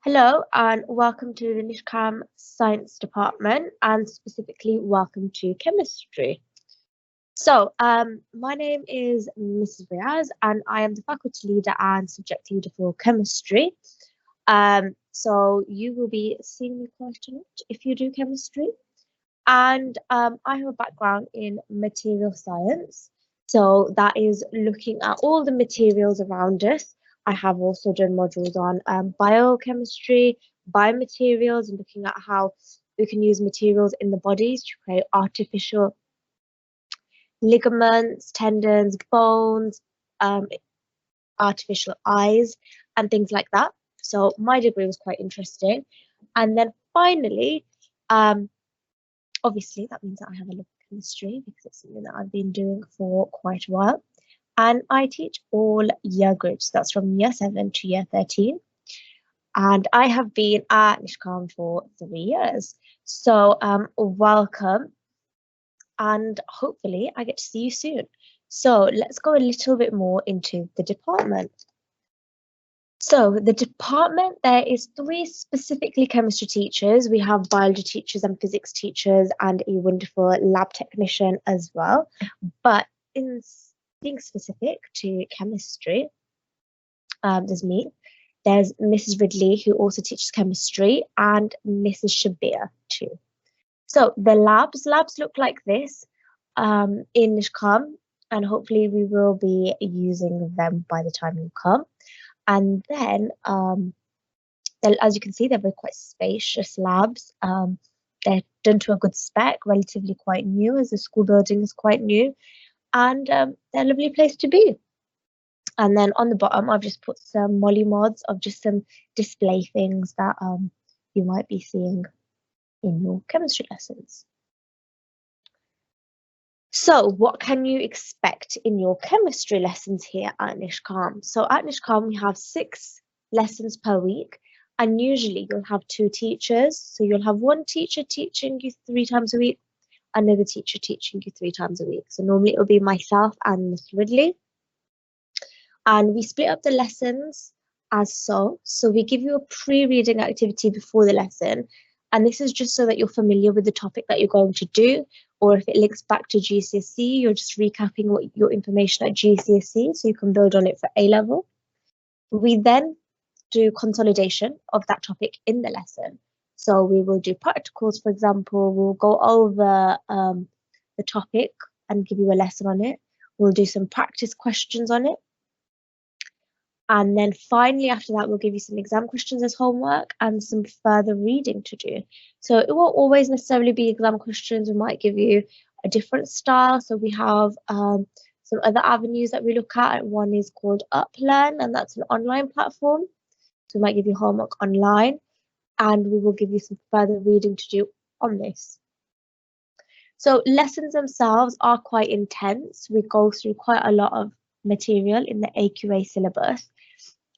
Hello and welcome to the Nishkam Science Department and specifically welcome to chemistry. My name is Mrs. Riaz and I am the faculty leader and subject leader for chemistry. So you will be seeing me quite a lot if you do chemistry. And I have a background in material science. So that is looking at all the materials around us. I have also done modules on biochemistry, biomaterials, and looking at how we can use materials in the bodies to create artificial ligaments, tendons, bones, artificial eyes, and things like that. So my degree was quite interesting. And then finally, obviously that means that I have a love of chemistry because it's something that I've been doing for quite a while. And I teach all year groups. That's from year 7 to year 13. And I have been at Nishkam for 3 years. So welcome. And hopefully I get to see you soon. So let's go a little bit more into the department. So the department, there is 3 specifically chemistry teachers. We have biology teachers and physics teachers and a wonderful lab technician as well. But in being specific to chemistry, there's me, there's Mrs. Ridley, who also teaches chemistry, and Mrs. Shabir too. So the labs look like this in Nishkam, and hopefully we will be using them by the time you come. And then, as you can see, they're quite spacious labs. They're done to a good spec, relatively quite new, as the school building is quite new. And they're a lovely place to be. And then on the bottom, I've just put some Molly mods of just some display things that you might be seeing in your chemistry lessons. So what can you expect in your chemistry lessons here at Nishkam? So at Nishkam, we have 6 lessons per week, and usually you'll have 2 teachers. So you'll have one teacher teaching you 3 times a week, another teacher teaching you 3 times a week. So normally it'll be myself and Miss Ridley. And we split up the lessons as so. So we give you a pre-reading activity before the lesson. And this is just so that you're familiar with the topic that you're going to do. Or if it links back to GCSE, you're just recapping what your information at GCSE so you can build on it for A-level. We then do consolidation of that topic in the lesson. So we will do practicals, for example. We'll go over the topic and give you a lesson on it. We'll do some practice questions on it. And then finally, after that, we'll give you some exam questions as homework and some further reading to do. So it won't always necessarily be exam questions. We might give you a different style. So we have some other avenues that we look at. One is called UpLearn, and that's an online platform. So we might give you homework online, and we will give you some further reading to do on this. So lessons themselves are quite intense. We go through quite a lot of material in the AQA syllabus,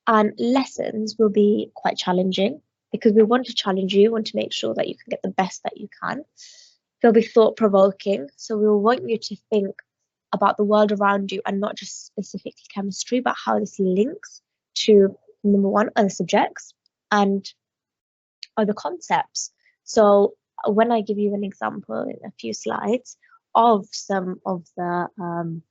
and lessons will be quite challenging because we want to challenge you, want to make sure that you can get the best that you can. They'll be thought-provoking, so we will want you to think about the world around you and not just specifically chemistry, but how this links to, number 1, other subjects and other concepts. So when I give you an example in a few slides of some of the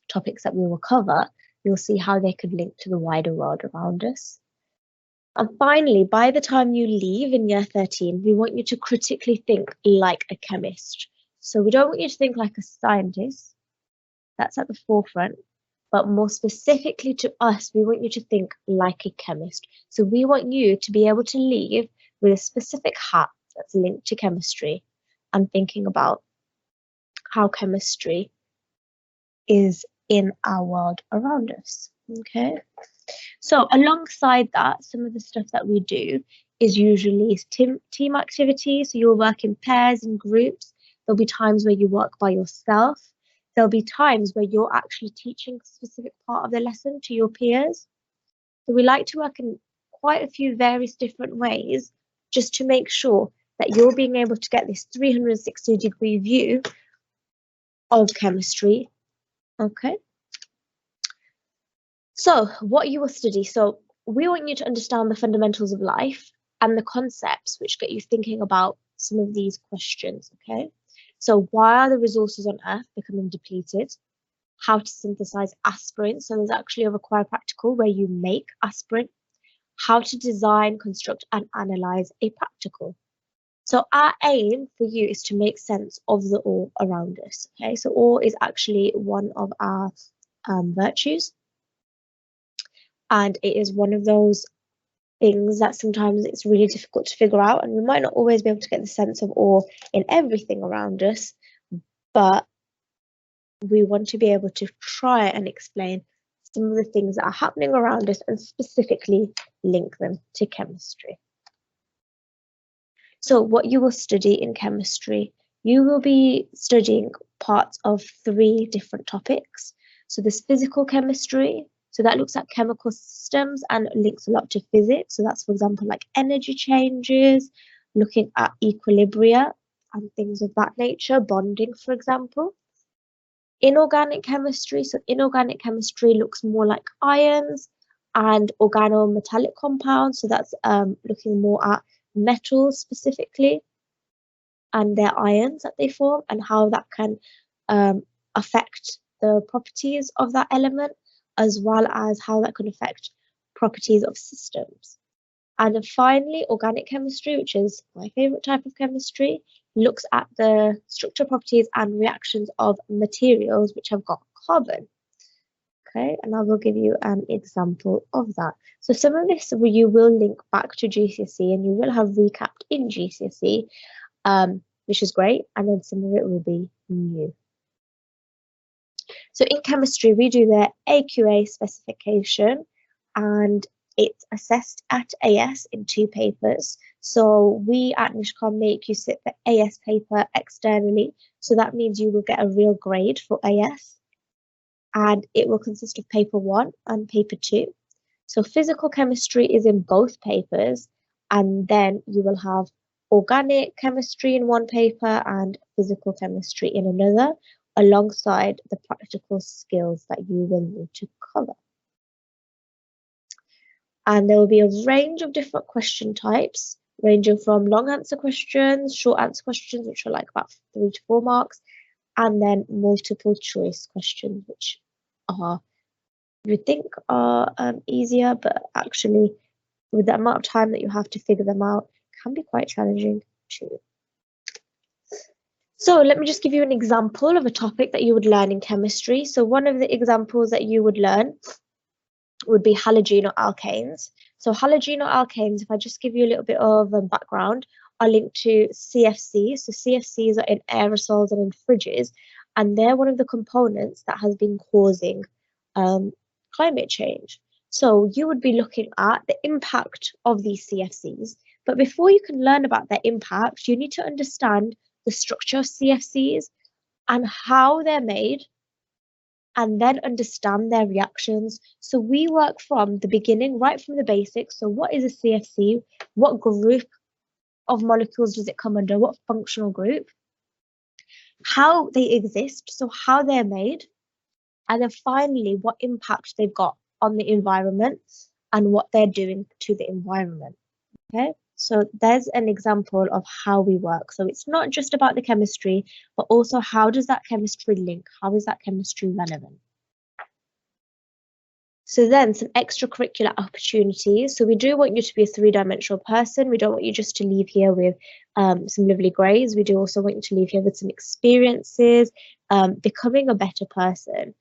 topics that we will cover, you'll see how they could link to the wider world around us. And finally, by the time you leave in year 13, we want you to critically think like a chemist. So we don't want you to think like a scientist. That's at the forefront. But more specifically to us, we want you to think like a chemist. So we want you to be able to leave with a specific hat that's linked to chemistry and thinking about how chemistry is in our world around us. Okay, so alongside that, some of the stuff that we do is usually team activities. So you'll work in pairs and groups. There'll be times where you work by yourself. There'll be times where you're actually teaching a specific part of the lesson to your peers. So we like to work in quite a few various different ways just to make sure that you're being able to get this 360-degree view of chemistry. Okay. So what you will study. So we want you to understand the fundamentals of life and the concepts which get you thinking about some of these questions, okay? So why are the resources on Earth becoming depleted? How to synthesize aspirin. So there's actually a required practical where you make aspirin. How to design, construct, and analyze a practical. So our aim for you is to make sense of the awe around us, okay? So awe is actually one of our virtues. And it is one of those things that sometimes it's really difficult to figure out, and we might not always be able to get the sense of awe in everything around us, but we want to be able to try and explain some of the things that are happening around us and specifically link them to chemistry. So what you will study in chemistry, you will be studying parts of 3 different topics. So there's physical chemistry, so that looks at chemical systems and links a lot to physics. So that's, for example, like energy changes, looking at equilibria and things of that nature, bonding, for example. Inorganic chemistry, so inorganic chemistry looks more like ions and organometallic compounds. So that's looking more at metals specifically and their ions that they form and how that can affect the properties of that element, as well as how that can affect properties of systems. And then finally, organic chemistry, which is my favorite type of chemistry, looks at the structure, properties, and reactions of materials which have got carbon. Okay, and I will give you an example of that. So some of this you will link back to GCSE and you will have recapped in GCSE, which is great, and then some of it will be new. So in chemistry, we do the AQA specification, and it's assessed at AS in 2 papers. So we at Nishkam make you sit the AS paper externally. So that means you will get a real grade for AS. And it will consist of paper 1 and paper 2. So physical chemistry is in both papers. And then you will have organic chemistry in one paper and physical chemistry in another, alongside the practical skills that you will need to cover. And there will be a range of different question types, ranging from long answer questions, short answer questions, which are like about 3 to 4 marks, and then multiple choice questions, which are, you would think are easier, but actually with the amount of time that you have to figure them out, can be quite challenging too. So let me just give you an example of a topic that you would learn in chemistry. So one of the examples that you would learn would be halogenoalkanes. So halogenoalkanes, if I just give you a little bit of background, are linked to CFCs. So CFCs are in aerosols and in fridges, and they're one of the components that has been causing climate change. So you would be looking at the impact of these CFCs. But before you can learn about their impact, you need to understand the structure of CFCs and how they're made, and then understand their reactions. So we work from the beginning, right from the basics. So what is a CFC? What group of molecules does it come under? What functional group? How they exist, so how they're made. And then finally, what impact they've got on the environment and what they're doing to the environment. Okay, so there's an example of how we work. So it's not just about the chemistry, but also how does that chemistry link? How is that chemistry relevant? So then some extracurricular opportunities. So we do want you to be a 3-dimensional person. We don't want you just to leave here with some lovely grades. We do also want you to leave here with some experiences, becoming a better person,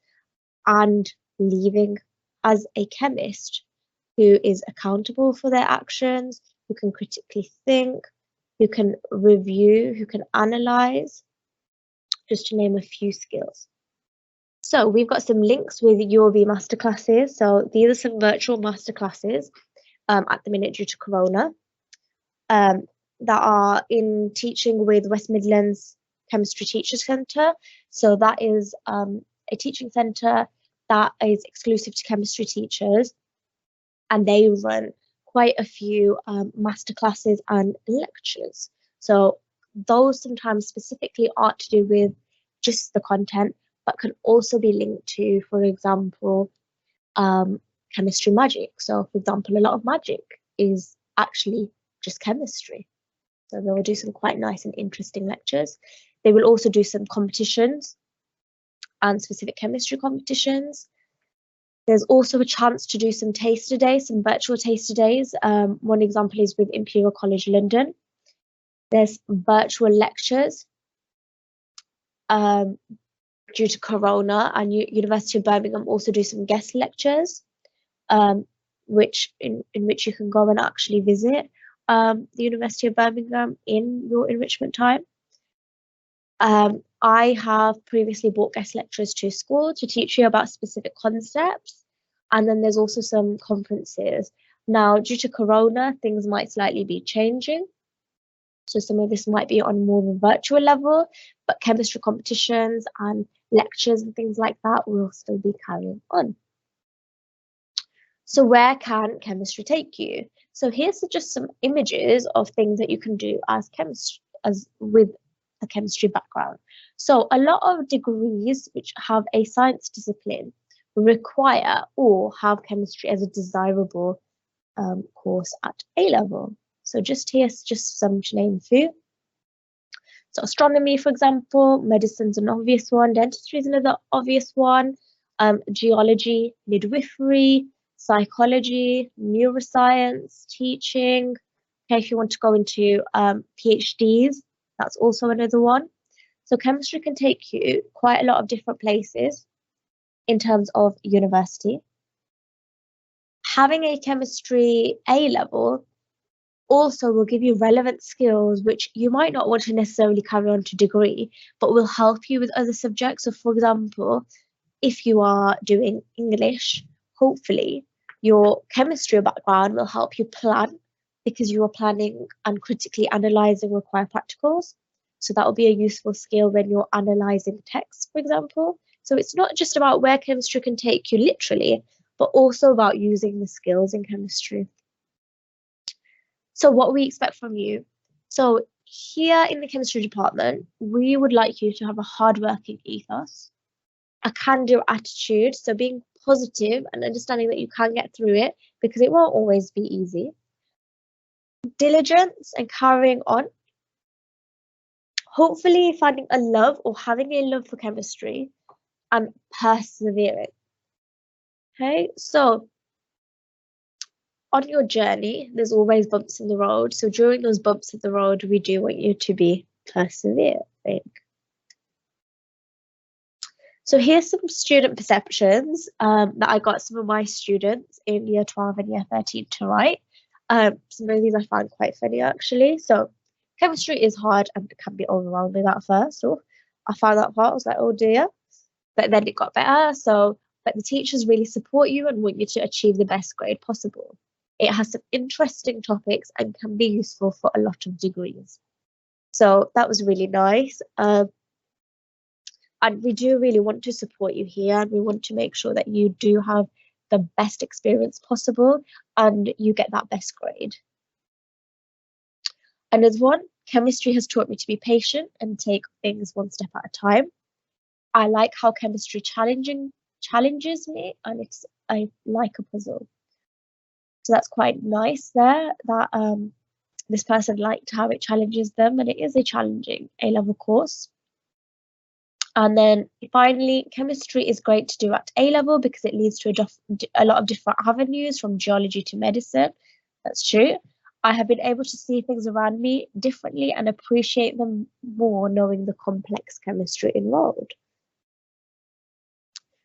and leaving as a chemist who is accountable for their actions, who can critically think, who can review, who can analyze, just to name a few skills. So we've got some links with UOB masterclasses. So these are some virtual masterclasses at the minute due to Corona that are in teaching with West Midlands Chemistry Teachers Centre. So that is a teaching centre that is exclusive to chemistry teachers, and they run quite a few masterclasses and lectures. So those sometimes specifically aren't to do with just the content, but can also be linked to, for example, chemistry magic. So for example, a lot of magic is actually just chemistry. So they will do some quite nice and interesting lectures. They will also do some competitions and specific chemistry competitions. There's also a chance to do some taster days, some virtual taster days. One example is with Imperial College London. There's virtual lectures due to Corona, and University of Birmingham also do some guest lectures, in which you can go and actually visit the University of Birmingham in your enrichment time. I have previously brought guest lecturers to school to teach you about specific concepts, and then there's also some conferences. Now, due to Corona, things might slightly be changing. So some of this might be on more of a virtual level, but chemistry competitions and lectures and things like that will still be carrying on. So where can chemistry take you? So here's just some images of things that you can do as with a chemistry background. So a lot of degrees which have a science discipline require or have chemistry as a desirable course at A level. So here's just some to name a few. So astronomy, for example, medicine's an obvious one, dentistry is another obvious one, geology, midwifery, psychology, neuroscience, teaching. Okay, if you want to go into PhDs, that's also another one. So chemistry can take you quite a lot of different places in terms of university. Having a chemistry A level also will give you relevant skills which you might not want to necessarily carry on to degree, but will help you with other subjects. So for example, if you are doing English, hopefully your chemistry background will help you plan, because you are planning and critically analysing required practicals. So that will be a useful skill when you're analysing text, for example. So it's not just about where chemistry can take you literally, but also about using the skills in chemistry. So what we expect from you. So here in the chemistry department, we would like you to have a hardworking ethos, a can-do attitude, so being positive and understanding that you can get through it, because it won't always be easy. Diligence and carrying on. Hopefully finding a love or having a love for chemistry and persevering. Okay, so on your journey, there's always bumps in the road. So during those bumps in the road, we do want you to be persevering. So here's some student perceptions that I got some of my students in year 12 and year 13 to write. Some of these I found quite funny actually. So chemistry is hard and it can be overwhelming at first. So I found that part, I was like, oh dear. But then it got better. But the teachers really support you and want you to achieve the best grade possible. It has some interesting topics and can be useful for a lot of degrees. So that was really nice. And we do really want to support you here, and we want to make sure that you do have the best experience possible and you get that best grade. Another one, chemistry has taught me to be patient and take things one step at a time. I like how chemistry challenges me, and I like a puzzle. So that's quite nice there, that this person liked how it challenges them, and it is a challenging A-level course. And then finally, chemistry is great to do at A-level because it leads to a lot of different avenues, from geology to medicine. That's true. I have been able to see things around me differently and appreciate them more, knowing the complex chemistry involved.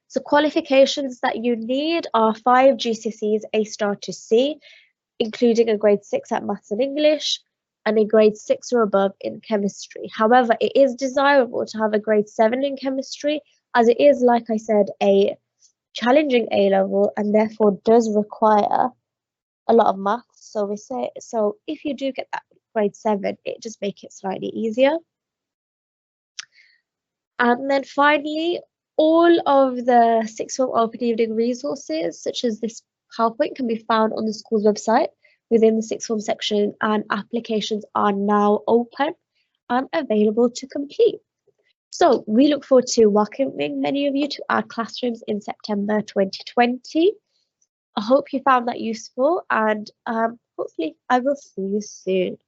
So qualifications that you need are 5 GCSEs A star to C, including a grade 6 at Maths and English, and a grade 6 or above in chemistry. However, it is desirable to have a grade 7 in chemistry, as it is, like I said, a challenging A level and therefore does require a lot of maths. So if you do get that grade 7, it just makes it slightly easier. And then finally, all of the sixth form open evening resources, such as this PowerPoint, can be found on the school's website within the sixth form section, and applications are now open and available to complete. So we look forward to welcoming many of you to our classrooms in September 2020. I hope you found that useful, and hopefully I will see you soon.